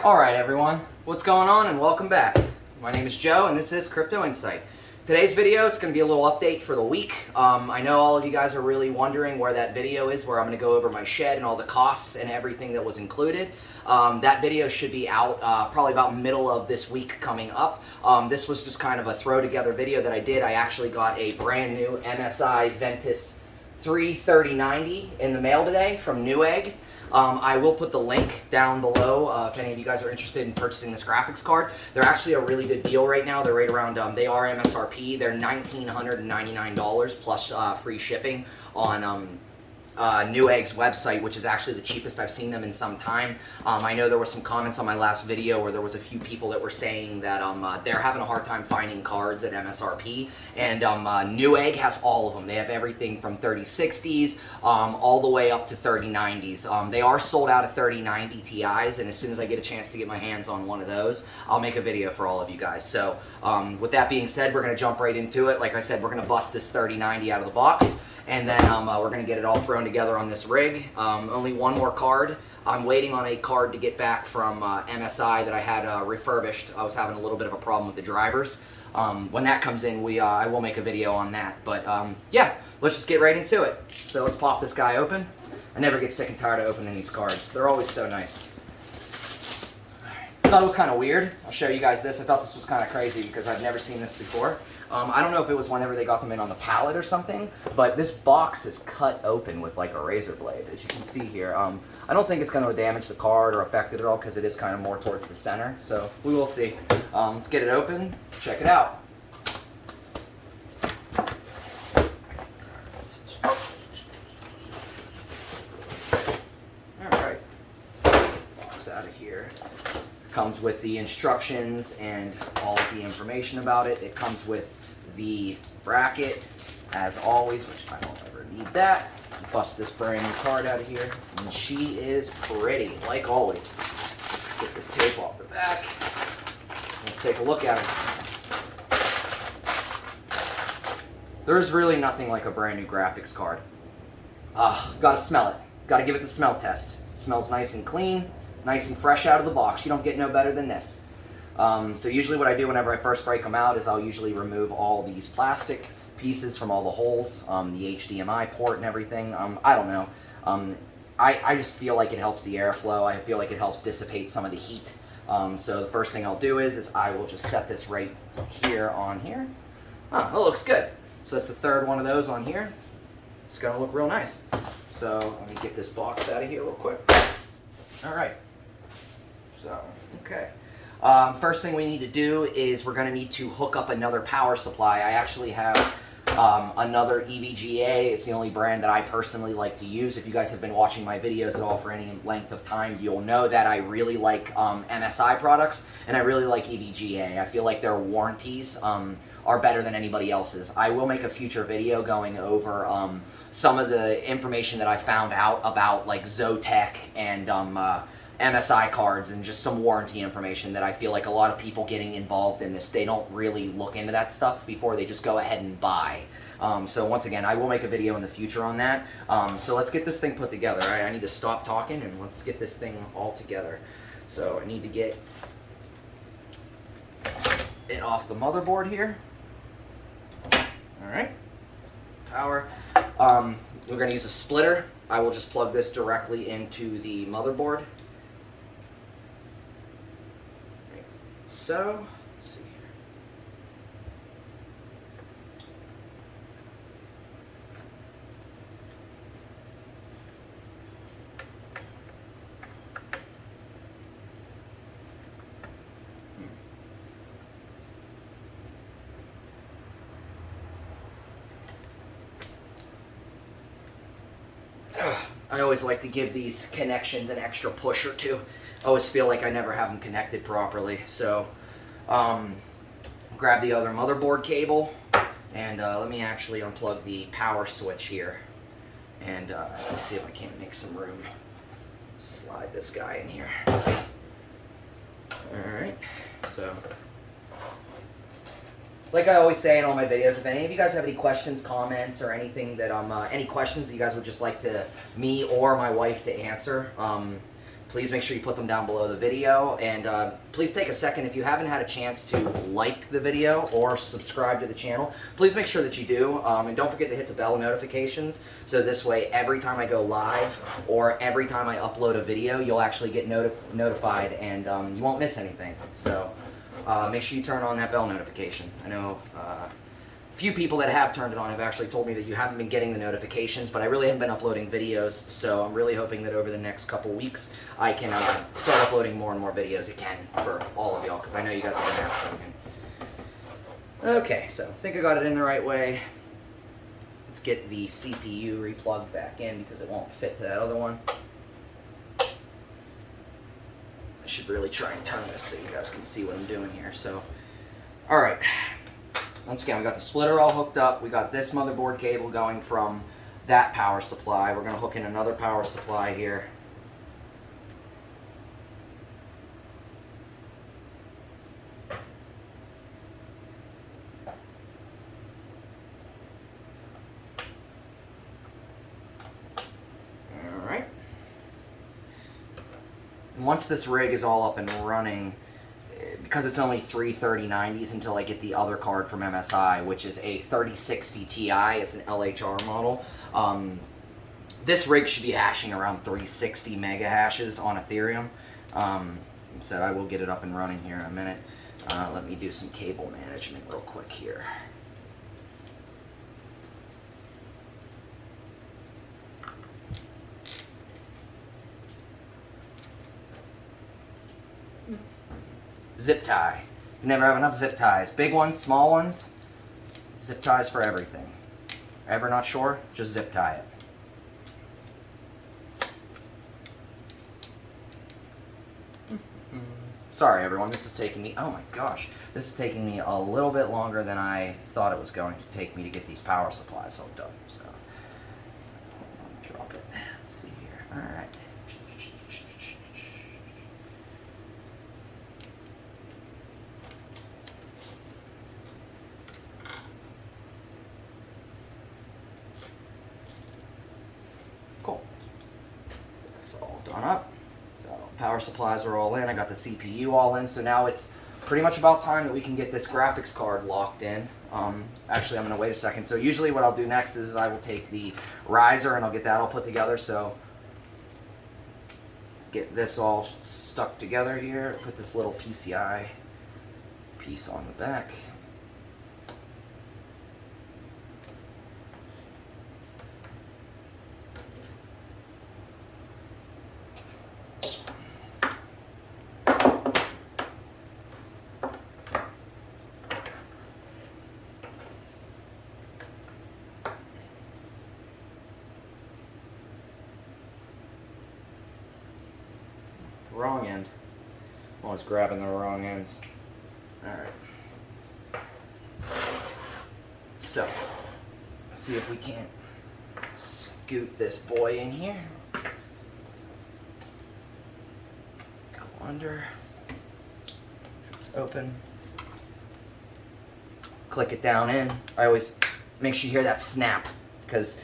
Alright everyone, what's going on and welcome back. My name is Joe and this is Crypto Insight. Today's video is going to be a little update for the week. I know all of you guys are really wondering where that video is, where I'm going to go over my shed and all the costs and everything that was included. That video should be out probably about middle of this week coming up. This was just kind of a throw together video that I did. I actually got a brand new MSI VENTUS 33090 in the mail today from Newegg. I will put the link down below if any of you guys are interested in purchasing this graphics card. They're actually a really good deal right now. They're right around, they are MSRP. They're $1,999 plus free shipping on Newegg's website, which is actually the cheapest I've seen them in some time. I know there were some comments on my last video where there was a few people that were saying that they're having a hard time finding cards at MSRP, and Newegg has all of them. They have everything from 3060s all the way up to 3090s. They are sold out of 3090 Ti's, and as soon as I get a chance to get my hands on one of those, I'll make a video for all of you guys. So with that being said, we're going to jump right into it. Like I said, we're going to bust this 3090 out of the box. And then we're going to get it all thrown together on this rig. Only one more card. I'm waiting on a card to get back from MSI that I had refurbished. I was having a little bit of a problem with the drivers. When that comes in, I will make a video on that. But yeah, let's just get right into it. So let's pop this guy open. I never get sick and tired of opening these cards. They're always so nice. I thought it was kind of weird. I'll show you guys this. I thought this was kind of crazy because I've never seen this before. I don't know if it was whenever they got them in on the pallet or something, but this box is cut open with like a razor blade, as you can see here. I don't think it's going to damage the card or affect it at all because it is kind of more towards the center, so we will see. Let's get it open, check it out. Alright, box out of here. Comes with the instructions and all of the information about it. It comes with the bracket, as always, which I don't ever need that. Bust this brand new card out of here, and she is pretty, like always. Let's get this tape off the back. Let's take a look at it. There's really nothing like a brand new graphics card. Gotta smell it. Gotta give it the smell test. It smells nice and clean. Nice and fresh out of the box. You don't get no better than this. So usually what I do whenever I first break them out is I'll usually remove all these plastic pieces from all the holes, the HDMI port and everything. I don't know. I just feel like it helps the airflow. I feel like it helps dissipate some of the heat. So the first thing I'll do is I will just set this right here on here. Oh, it looks good. So that's the third one of those on here. It's gonna look real nice. So let me get this box out of here real quick. All right. So, okay. First thing we need to do is we're going to need to hook up another power supply. I actually have another EVGA. It's the only brand that I personally like to use. If you guys have been watching my videos at all for any length of time, you'll know that I really like MSI products, and I really like EVGA. I feel like their warranties are better than anybody else's. I will make a future video going over some of the information that I found out about like Zotac and MSI cards, and just some warranty information that I feel like a lot of people getting involved in this, they don't really look into that stuff before they just go ahead and buy. So once again, I will make a video in the future on that. So let's get this thing put together. All right, I need to stop talking and let's get this thing all together. So I need to get it off the motherboard here. All right, power. We're going to use a splitter. I will just plug this directly into the motherboard. So, let's see here. I always like to give these connections an extra push or two. I always feel like I never have them connected properly. So grab the other motherboard cable, and let me actually unplug the power switch here. And let me see if I can't make some room. Slide this guy in here. Alright, so like I always say in all my videos, if any of you guys have any questions, comments, or anything that any questions that you guys would just like to me or my wife to answer, please make sure you put them down below the video, and please take a second, if you haven't had a chance to like the video or subscribe to the channel, please make sure that you do, and don't forget to hit the bell notifications, so this way every time I go live or every time I upload a video, you'll actually get notified, and you won't miss anything. So make sure you turn on that bell notification. I know few people that have turned it on have actually told me that you haven't been getting the notifications, but I really haven't been uploading videos, so I'm really hoping that over the next couple weeks I can start uploading more and more videos again for all of y'all, because I know you guys have been asking. Okay, so I think I got it in the right way. Let's get the CPU replugged back in because it won't fit to that other one. I should really try and turn this so you guys can see what I'm doing here. So, alright. Once again, we got the splitter all hooked up. We got this motherboard cable going from that power supply. We're going to hook in another power supply here. Alright. And once this rig is all up and running, because it's only 3 3090s until I get the other card from MSI, which is a 3060 Ti. It's an LHR model. This rig should be hashing around 360 mega hashes on Ethereum. So I will get it up and running here in a minute. Let me do some cable management real quick here. Zip tie. You never have enough zip ties. Big ones, small ones, zip ties for everything. Ever not sure? Just zip tie it. Sorry everyone, this is taking me, oh my gosh, this is taking me a little bit longer than I thought it was going to take me to get these power supplies hooked up. So, drop it. Let's see here. Alright. Cool. That's all done up. So power supplies are all in. I got the CPU all in. So now it's pretty much about time that we can get this graphics card locked in. Actually, I'm going to wait a second. So usually what I'll do next is I will take the riser and I'll get that all put together. So get this all stuck together here. Put this little PCI piece on the back. Wrong end. I was grabbing the wrong ends. Alright. So, let's see if we can't scoot this boy in here. Go under. It's open. Click it down in. I always make sure you hear that snap, because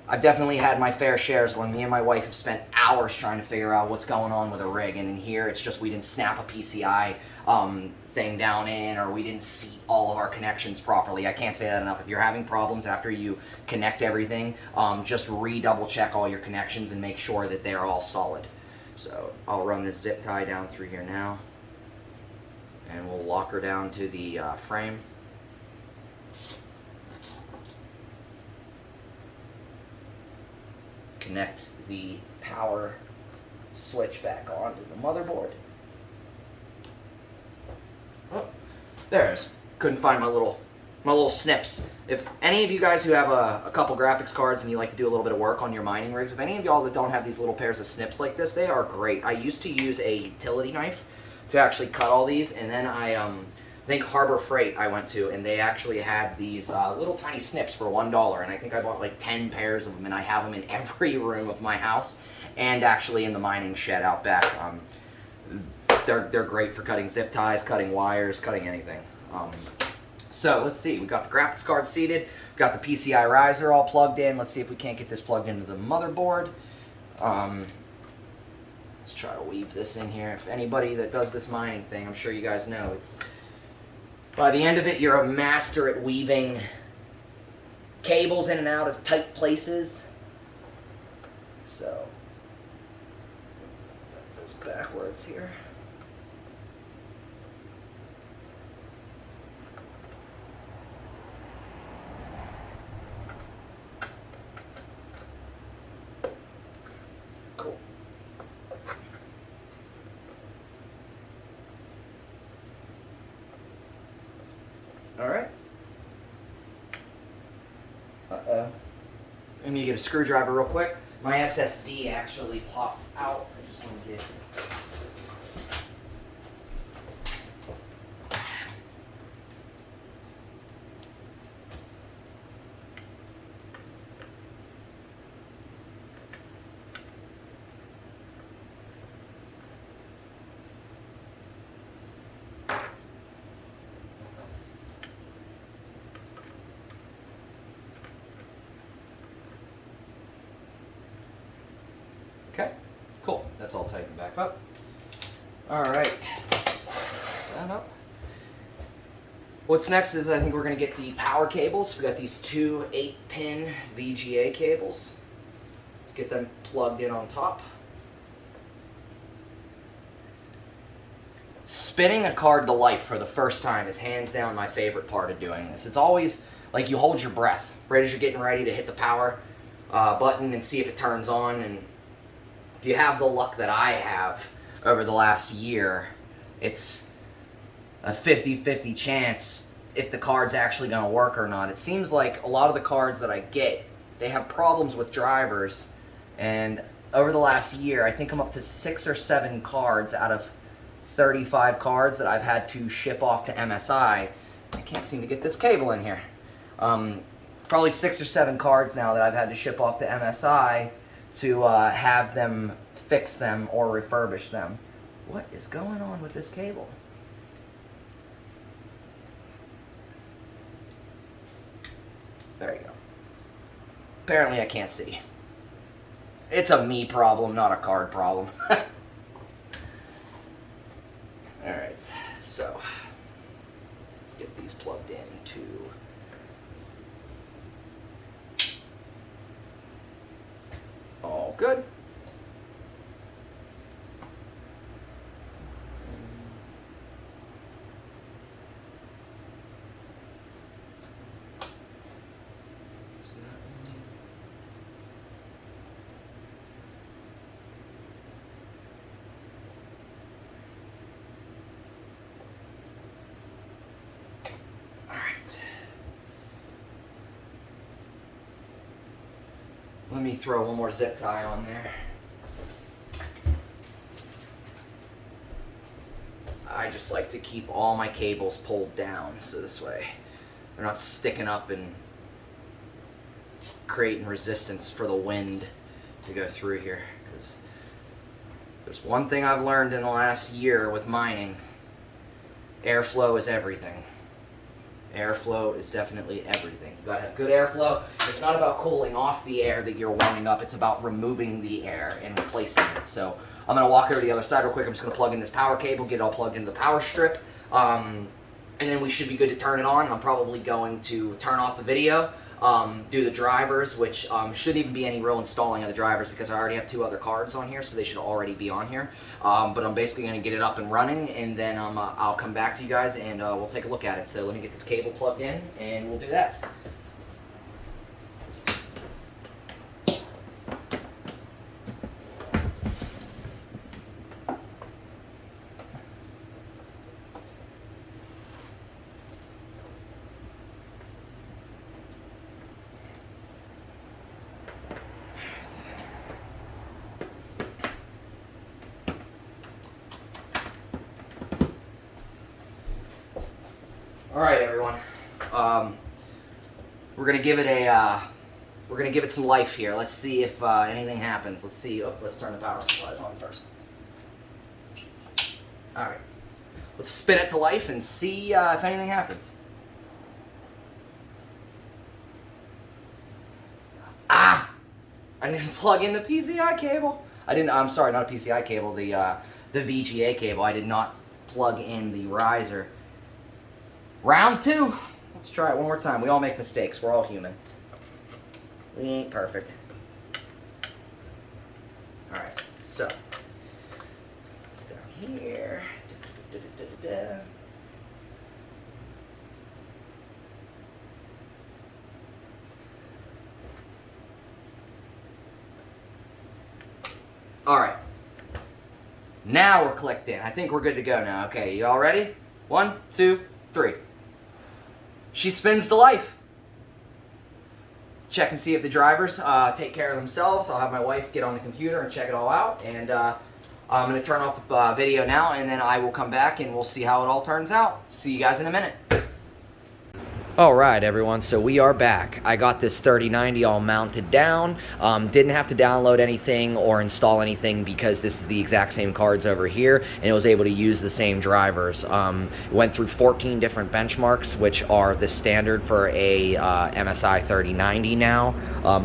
I've definitely had my fair shares when me and my wife have spent hours trying to figure out what's going on with a rig, and in here it's just we didn't snap a PCI thing down in, or we didn't seat all of our connections properly. I can't say that enough. If you're having problems after you connect everything, just re-double check all your connections and make sure that they're all solid. So I'll run this zip tie down through here now, and we'll lock her down to the frame. Connect the power switch back onto the motherboard. Oh, there it is. Couldn't find my little snips. If any of you guys who have a couple graphics cards and you like to do a little bit of work on your mining rigs, if any of y'all that don't have these little pairs of snips like this, they are great. I used to use a utility knife to actually cut all these, and then I think Harbor Freight I went to, and they actually had these little tiny snips for $1, and I think I bought like 10 pairs of them, and I have them in every room of my house, and actually in the mining shed out back. They're great for cutting zip ties, cutting wires, cutting anything. So let's see, we got the graphics card seated, we got the PCI riser all plugged in. Let's see if we can't get this plugged into the motherboard. Let's try to weave this in here. If anybody that does this mining thing, I'm sure you guys know, it's by the end of it, you're a master at weaving cables in and out of tight places. So, put this backwards here. Cool. All right. Uh-oh. Let me get a screwdriver real quick. My SSD actually popped out. I just want to get... Okay, cool. That's all tightened back up. All right. That up. What's next is I think we're going to get the power cables. We got these two 8-pin VGA cables. Let's get them plugged in on top. Spinning a card to life for the first time is hands down my favorite part of doing this. It's always like you hold your breath right as you're getting ready to hit the power button and see if it turns on. And if you have the luck that I have over the last year, it's a 50-50 chance if the card's actually going to work or not. It seems like a lot of the cards that I get, they have problems with drivers. And over the last year, I think I'm up to 6 or 7 cards out of 35 cards that I've had to ship off to MSI. I can't seem to get this cable in here. Probably 6 or 7 cards now that I've had to ship off to MSI to have them fix them or refurbish them. What is going on with this cable? There you go. Apparently I can't see. It's a me problem, not a card problem. Alright, so let's get these plugged into all good. Let me throw one more zip tie on there. I just like to keep all my cables pulled down, so this way they're not sticking up and creating resistance for the wind to go through here. Because there's one thing I've learned in the last year with mining: airflow is everything. Airflow is definitely everything. You gotta have good airflow. It's not about cooling off the air that you're warming up, it's about removing the air and replacing it. So I'm gonna walk over to the other side real quick. I'm just gonna plug in this power cable, get it all plugged into the power strip, and then we should be good to turn it on. I'm probably going to turn off the video, do the drivers, which shouldn't even be any real installing of the drivers because I already have 2 other cards on here, so they should already be on here. But I'm basically going to get it up and running, and then I'll come back to you guys and we'll take a look at it. So let me get this cable plugged in, and we'll do that. All right, everyone. We're gonna give it some life here. Let's see if anything happens. Let's see. Oh, let's turn the power supplies on first. All right. Let's spin it to life and see if anything happens. Ah! I didn't plug in the PCI cable. I'm sorry, not a PCI cable, the VGA cable. I did not plug in the riser. Round 2. Let's try it one more time. We all make mistakes. We're all human. We ain't perfect. Alright, so. Let's put this down here. Alright. Now we're clicked in. I think we're good to go now. Okay, you all ready? 1, 2, 3. She spins the life. Check and see if the drivers take care of themselves. I'll have my wife get on the computer and check it all out. And I'm going to turn off the video now, and then I will come back and we'll see how it all turns out. See you guys in a minute. Alright everyone, so we are back. I got this 3090 all mounted down. Didn't have to download anything or install anything because this is the exact same cards over here, and it was able to use the same drivers. Went through 14 different benchmarks, which are the standard for a MSI 3090 now.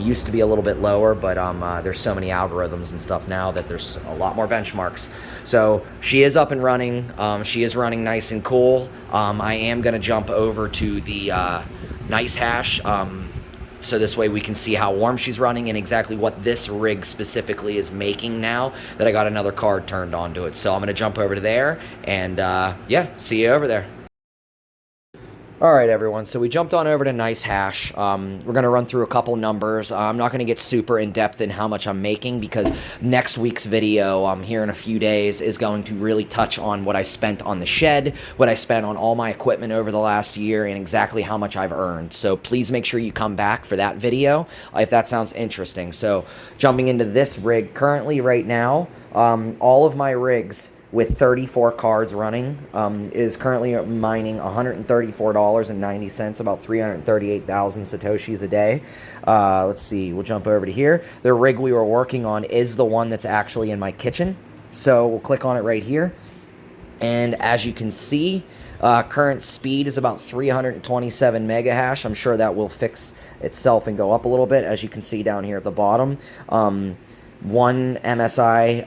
Used to be a little bit lower, but there's so many algorithms and stuff now that there's a lot more benchmarks. So she is up and running. She is running nice and cool. I am going to jump over to the NiceHash, so this way we can see how warm she's running and exactly what this rig specifically is making now that I got another card turned onto it. So I'm going to jump over to there and yeah, see you over there. Alright everyone, so we jumped on over to NiceHash. We're going to run through a couple numbers. I'm not going to get super in-depth in how much I'm making because next week's video, here in a few days, is going to really touch on what I spent on the shed, what I spent on all my equipment over the last year, and exactly how much I've earned. So please make sure you come back for that video if that sounds interesting. So jumping into this rig currently right now, all of my rigs with 34 cards running, is currently mining $134.90, about 338,000 Satoshis a day. Let's see, we'll jump over to here. The rig we were working on is the one that's actually in my kitchen. So we'll click on it right here. And as you can see, current speed is about 327 megahash. I'm sure that will fix itself and go up a little bit, as you can see down here at the bottom. One MSI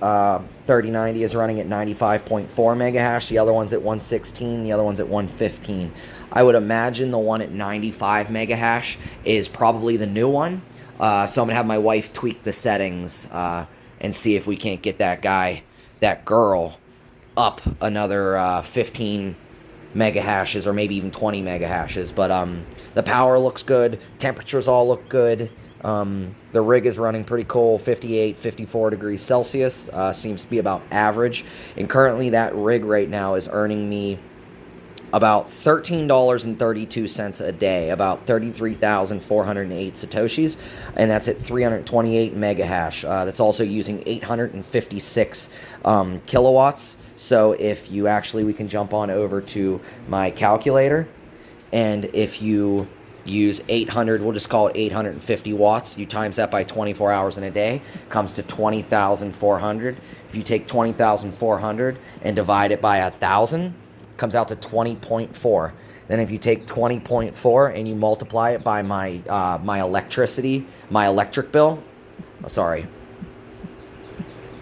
3090 is running at 95.4 megahash. The other one's at 116. The other one's at 115. I would imagine the one at 95 megahash is probably the new one. So I'm going to have my wife tweak the settings and see if we can't get that girl up another 15 megahashes or maybe even 20 megahashes. But the power looks good. Temperatures all look good. The rig is running pretty cool, 58, 54 degrees Celsius, seems to be about average, and currently that rig right now is earning me about $13.32 a day, about 33,408 Satoshis, and that's at 328 megahash. That's also using 856 kilowatts, so if you we can jump on over to my calculator, and if you use 800, we'll just call it 850 watts. You times that by 24 hours in a day, comes to 20,400. If you take 20,400 and divide it by 1,000, comes out to 20.4. Then if you take 20.4 and you multiply it by my my electric bill,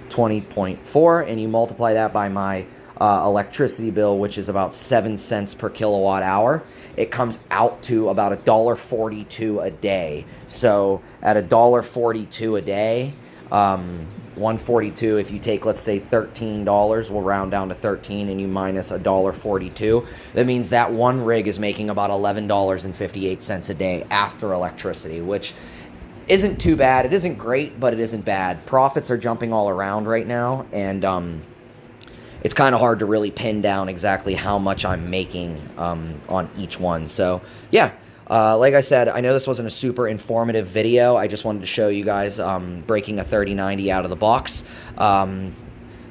20.4, and you multiply that by my electricity bill, which is about 7 cents per kilowatt hour, it comes out to about $1.42 a day. So at $1.42 a day, 142, if you take, let's say, $13, we'll round down to 13, and you minus $1.42, that means that one rig is making about $11.58 a day after electricity, which isn't too bad. It isn't great, but it isn't bad. Profits are jumping all around right now, and it's kind of hard to really pin down exactly how much I'm making on each one. So yeah, like I said, I know this wasn't a super informative video. I just wanted to show you guys breaking a 3090 out of the box.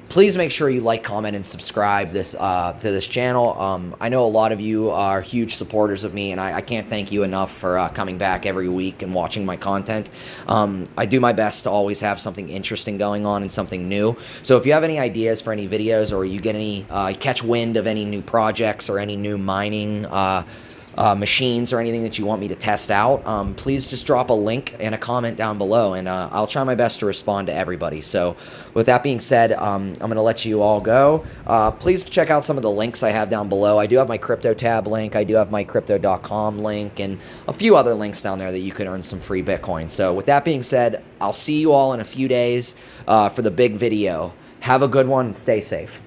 Please make sure you like, comment, and subscribe to this channel. I know a lot of you are huge supporters of me, and I can't thank you enough for coming back every week and watching my content. I do my best to always have something interesting going on and something new. So if you have any ideas for any videos, or you get any catch wind of any new projects or any new mining machines or anything that you want me to test out, please just drop a link and a comment down below, and I'll try my best to respond to everybody. So with that being said, I'm going to let you all go. Please check out some of the links I have down below. I do have my CryptoTab link, I do have my crypto.com link, and a few other links down there that you can earn some free Bitcoin. So with that being said, I'll see you all in a few days for the big video. Have a good one and stay safe.